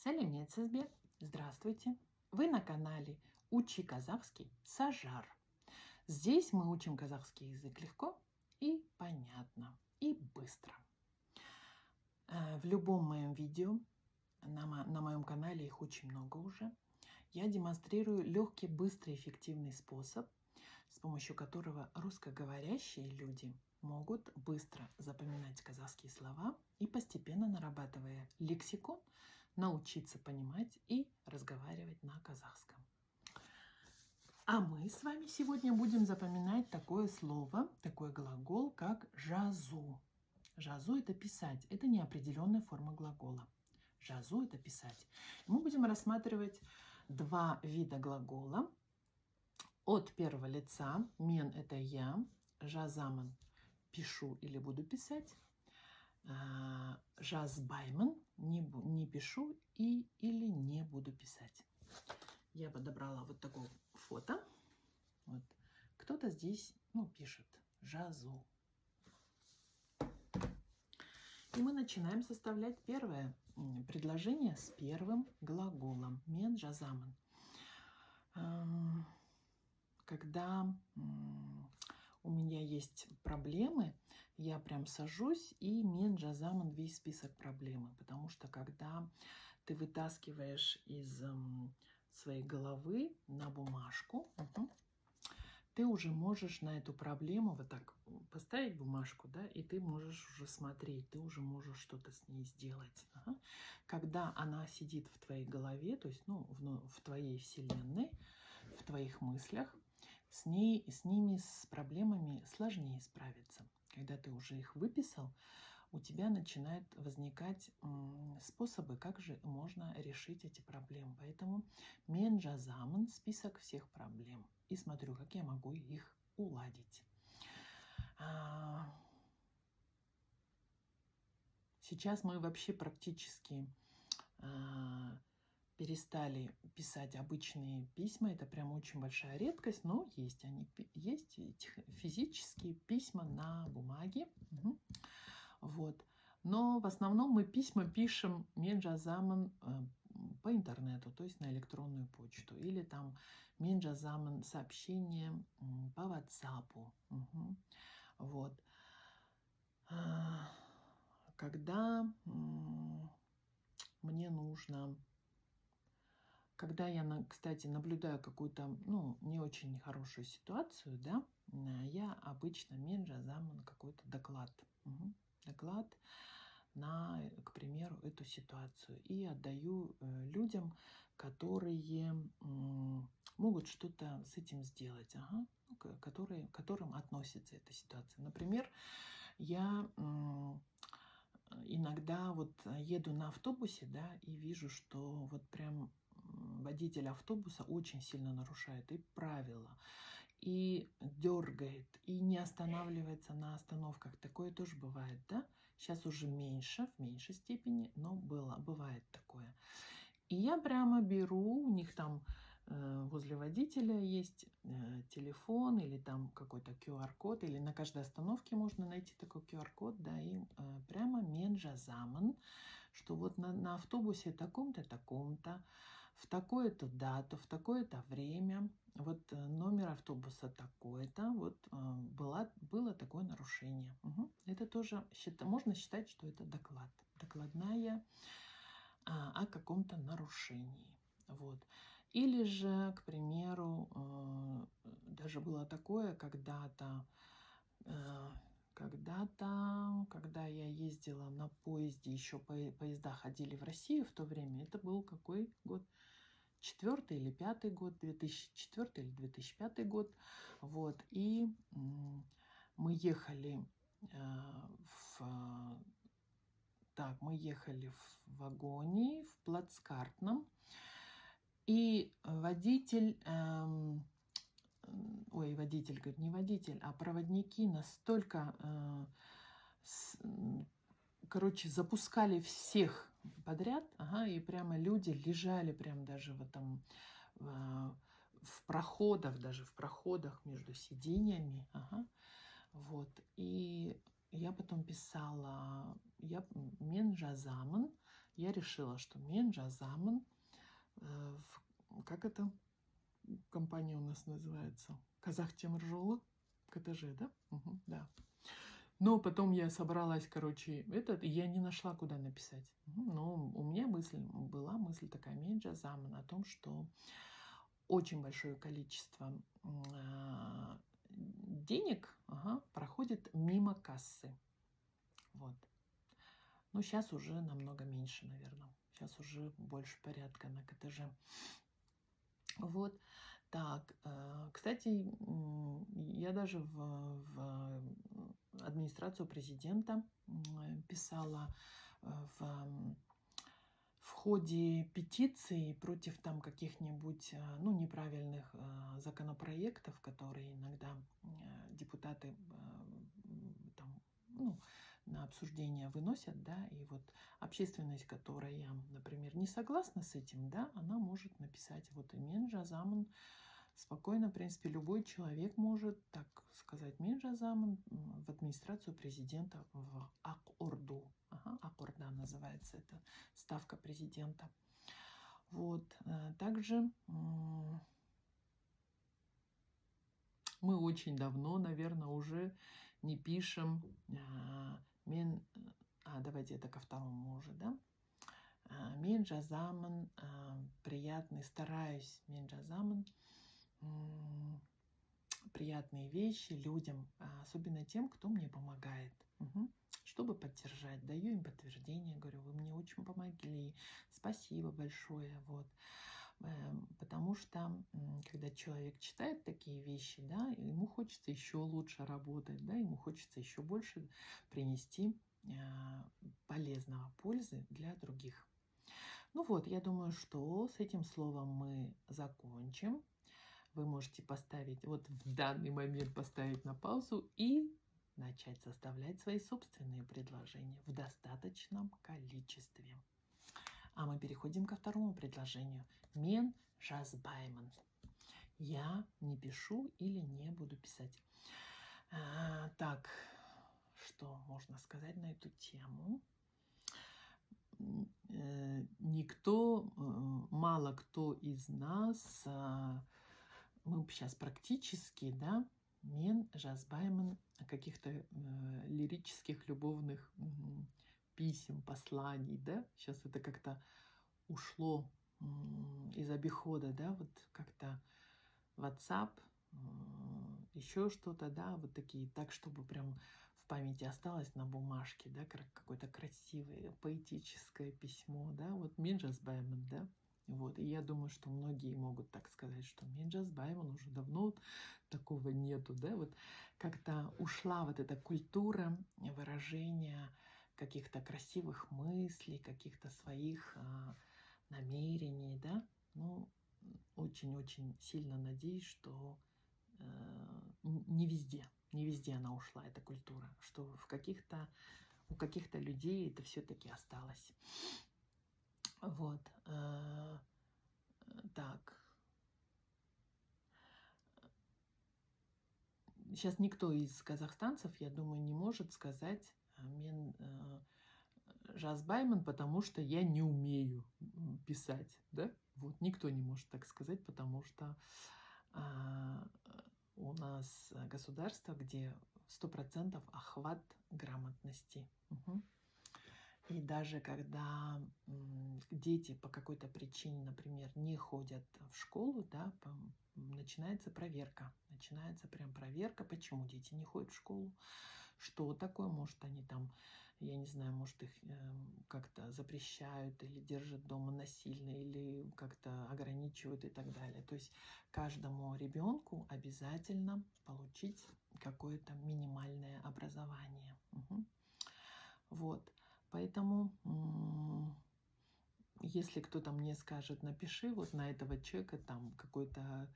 Салемецезбе, здравствуйте! Вы на канале Учи казахский Сажар. Здесь мы учим казахский язык легко и понятно, и быстро. В любом моем видео, на моем канале их очень много уже, я демонстрирую легкий, быстрый, эффективный способ, с помощью которого русскоговорящие люди могут быстро запоминать казахские слова и, постепенно нарабатывая лексикон, научиться понимать и разговаривать на казахском. А мы с вами сегодня будем запоминать такое слово, такой глагол, как жазу. Жазу – это писать, это неопределенная форма глагола. Жазу – это писать. Мы будем рассматривать два вида глагола. От первого лица, мен – это я, жазамын – пишу или буду писать. Жазбаймын – не пишу или не буду писать. Я подобрала вот такое фото. Вот. Кто-то здесь пишет жазу. И мы начинаем составлять первое предложение с первым глаголом. Мен жазамын. Когда у меня есть проблемы, я прям сажусь и мен жазамын весь список проблемы. Потому что когда ты вытаскиваешь из своей головы на бумажку, ты уже можешь на эту проблему вот так поставить бумажку, да, и ты можешь уже смотреть, ты уже можешь что-то с ней сделать. Когда она сидит в твоей голове, то есть в твоей вселенной, в твоих мыслях, с ними, с проблемами сложнее справиться. Когда ты уже их выписал, у тебя начинают возникать способы, как же можно решить эти проблемы. Поэтому мен жазамын – список всех проблем. И смотрю, как я могу их уладить. Сейчас мы вообще практически перестали писать обычные письма. Это прям очень большая редкость, но есть они. Есть физические письма на бумаге. Вот. Но в основном мы письма пишем мен жазамын по интернету, то есть на электронную почту. Или там мен жазамын сообщение по WhatsApp. Вот. Когда мне нужно... Когда я, кстати, наблюдаю какую-то, не очень хорошую ситуацию, да, я обычно мен жазамын какой-то доклад. Доклад на, к примеру, эту ситуацию. И отдаю людям, которые могут что-то с этим сделать, которым относится эта ситуация. Например, я иногда еду на автобусе, да, и вижу, что вот прям водитель автобуса очень сильно нарушает и правила, и дергает, и не останавливается на остановках. Такое тоже бывает, да? Сейчас уже меньше, в меньшей степени, но бывает такое. И я прямо беру, у них там возле водителя есть телефон или там какой-то QR-код, или на каждой остановке можно найти такой QR-код, да, и прямо мен жазамын, что вот на автобусе таком-то, таком-то, в такую-то дату, в такое-то время, вот номер автобуса такой-то, вот было такое нарушение. Это тоже можно считать, что это доклад. Докладная о каком-то нарушении. Вот. Или же, к примеру, даже было такое когда-то, когда я ездила на поезде, еще поезда ходили в Россию в то время, это был какой год? 4-й или 5-й год, 2004 или 2005 год. Вот. И мы ехали в вагоне, в плацкартном, и водитель, говорит, не водитель, а проводники настолько, запускали всех подряд, и прямо люди лежали прям даже в проходах между сиденьями, вот, и я потом писала, мен жазамын, я решила, что мен жазамын, как это компания у нас называется? Казахтемиржолы, КТЖ, да? Угу, да. Но потом я собралась, короче, и я не нашла, куда написать. Но у меня была мысль такая, мен жазамын, о том, что очень большое количество денег проходит мимо кассы. Вот. Но сейчас уже намного меньше, наверное. Сейчас уже больше порядка на КТЖ. Вот. Так, кстати, я даже в администрацию президента писала в ходе петиции против там каких-нибудь неправильных законопроектов, которые иногда депутаты там, на обсуждение выносят, да, и вот общественность, которая, например, не согласна с этим, да, она может написать вот мен жазамын. Спокойно, в принципе, любой человек может, так сказать, мен жазамын в администрацию президента в Ак-Орду. Ак-Орда называется, это ставка президента. Вот. Также мы очень давно, наверное, уже не пишем давайте это ко второму уже, да? Мен жазамын, приятный, стараюсь, мен жазамын, приятные вещи людям, особенно тем, кто мне помогает, чтобы поддержать. Даю им подтверждение, говорю, вы мне очень помогли, спасибо большое. Вот. Потому что, когда человек читает такие вещи, да, ему хочется еще лучше работать, да, ему хочется еще больше принести полезного, пользы для других. Ну вот, я думаю, что с этим словом мы закончим. Вы можете поставить, вот в данный момент поставить на паузу и начать составлять свои собственные предложения в достаточном количестве. А мы переходим ко второму предложению. Мен жазбаймын. Я не пишу или не буду писать. Так, что можно сказать на эту тему? Мало кто из нас, мы сейчас практически, да, мен жазбаймын каких-то лирических, любовных писем, посланий, да, сейчас это как-то ушло из обихода, да, вот как-то WhatsApp, еще что-то, да, вот такие, так, чтобы прям в памяти осталось на бумажке, да, какое-то красивое, поэтическое письмо, да, вот мен жазбаймын, да, вот, и я думаю, что многие могут так сказать, что мен жазбаймын, уже давно такого нету, да, вот как-то ушла вот эта культура выражения каких-то красивых мыслей, каких-то своих намерений, да, ну, очень-очень сильно надеюсь, что не везде она ушла, эта культура, что у каких-то людей это все-таки осталось. Вот. Так. Сейчас никто из казахстанцев, я думаю, не может сказать мен жазбаймын, потому что я не умею писать, да? Вот никто не может так сказать, потому что у нас государство, где 100% охват грамотности. И даже когда дети по какой-то причине, например, не ходят в школу, да, начинается проверка. Начинается прям проверка, почему дети не ходят в школу, что такое, может, они там, я не знаю, может, их как-то запрещают или держат дома насильно, или как-то ограничивают и так далее. То есть каждому ребенку обязательно получить какое-то минимальное образование. Вот. Поэтому, если кто-то мне скажет, напиши вот на этого человека там какое-то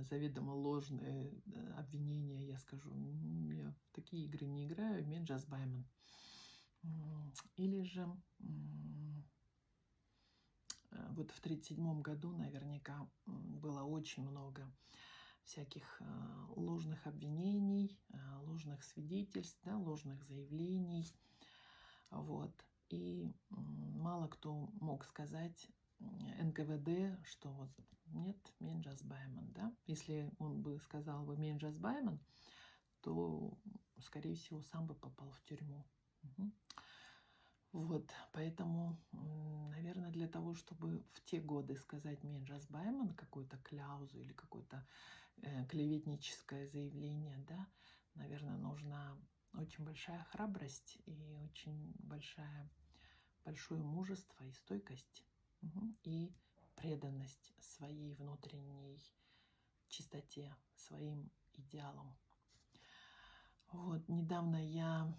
заведомо ложное обвинение, я скажу, я в такие игры не играю, мен жазбаймын. Или же вот в 1937 году наверняка было очень много всяких ложных обвинений, ложных свидетельств, да, ложных заявлений. Вот. И мало кто мог сказать НКВД, что вот нет, мен жазбаймын, да? Если он бы сказал бы мен жазбаймын, то, скорее всего, сам бы попал в тюрьму. Вот, поэтому, наверное, для того, чтобы в те годы сказать мен жазбаймын, какую-то кляузу или какое-то клеветническое заявление, да, наверное, нужна очень большая храбрость и очень большое мужество и стойкость, и преданность своей внутренней чистоте, своим идеалам. Вот, недавно я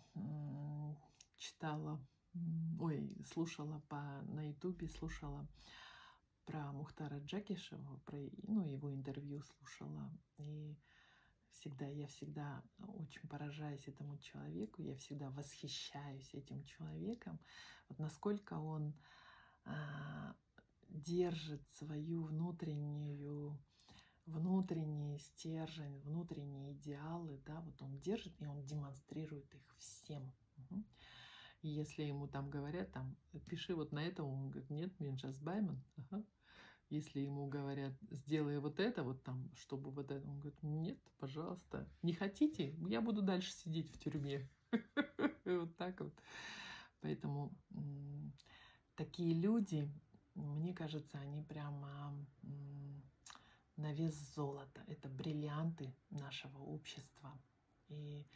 слушала на ютубе, слушала про Мухтара Джакишева, его интервью слушала, и я всегда очень поражаюсь этому человеку, я всегда восхищаюсь этим человеком, вот насколько он держит свою внутренний стержень, внутренние идеалы, да, вот он держит и он демонстрирует их всем. И если ему там говорят, там, пиши вот на этом, он говорит, нет, мен жазбаймын. Если ему говорят, сделай вот это, вот там, чтобы вот это, он говорит, нет, пожалуйста, не хотите, я буду дальше сидеть в тюрьме. Вот так вот. Поэтому такие люди, мне кажется, они прямо на вес золота. Это бриллианты нашего общества. И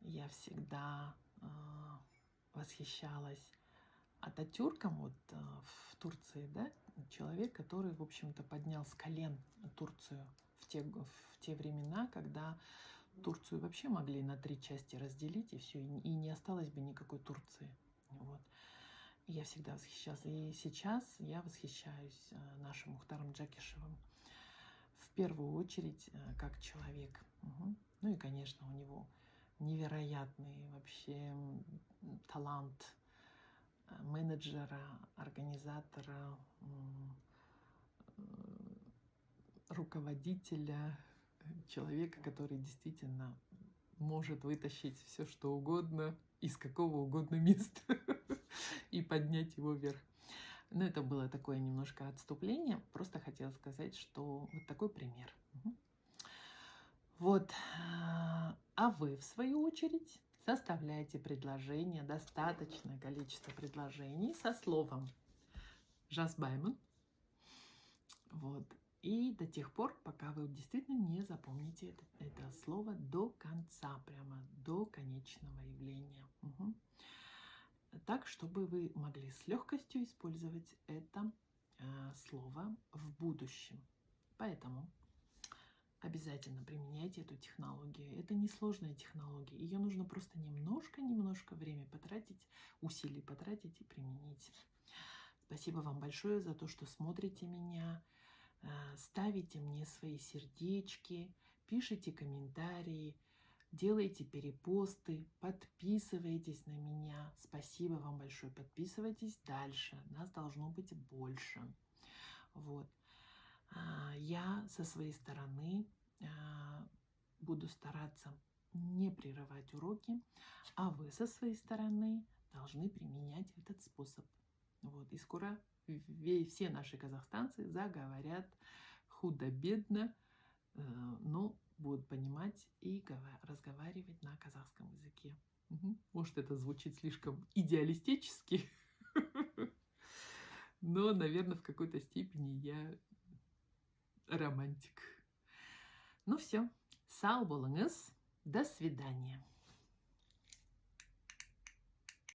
я всегда восхищалась Ататюрком вот в Турции, да, человек, который, в общем-то, поднял с колен Турцию в те времена, когда Турцию вообще могли на 3 части разделить, и все, и не осталось бы никакой Турции. Вот. И я всегда восхищалась. И сейчас я восхищаюсь нашим Мухтаром Джакишевым. В первую очередь, как человек. Ну и, конечно, у него невероятный вообще талант менеджера, организатора, руководителя, человека, который действительно может вытащить все, что угодно, из какого угодно места и поднять его вверх. Но это было такое немножко отступление. Просто хотела сказать, что вот такой пример. Вот. А вы, в свою очередь, составляйте предложения, достаточное количество предложений со словом жазбаймын. Вот. И до тех пор, пока вы действительно не запомните это слово до конца, прямо до конечного явления. Так, чтобы вы могли с легкостью использовать это слово в будущем. Поэтому обязательно применяйте эту технологию. Это несложная технология. Ее нужно просто немножко время потратить, усилий потратить и применить. Спасибо вам большое за то, что смотрите меня, ставите мне свои сердечки, пишите комментарии, делайте перепосты, подписывайтесь на меня. Спасибо вам большое. Подписывайтесь дальше. Нас должно быть больше. Вот. Я со своей стороны буду стараться не прерывать уроки, а вы со своей стороны должны применять этот способ. Вот. И скоро все наши казахстанцы заговорят худо-бедно, но будут понимать и разговаривать на казахском языке. Может, это звучит слишком идеалистически, но, наверное, в какой-то степени я романтик. Ну все, сау болыңыз, до свидания.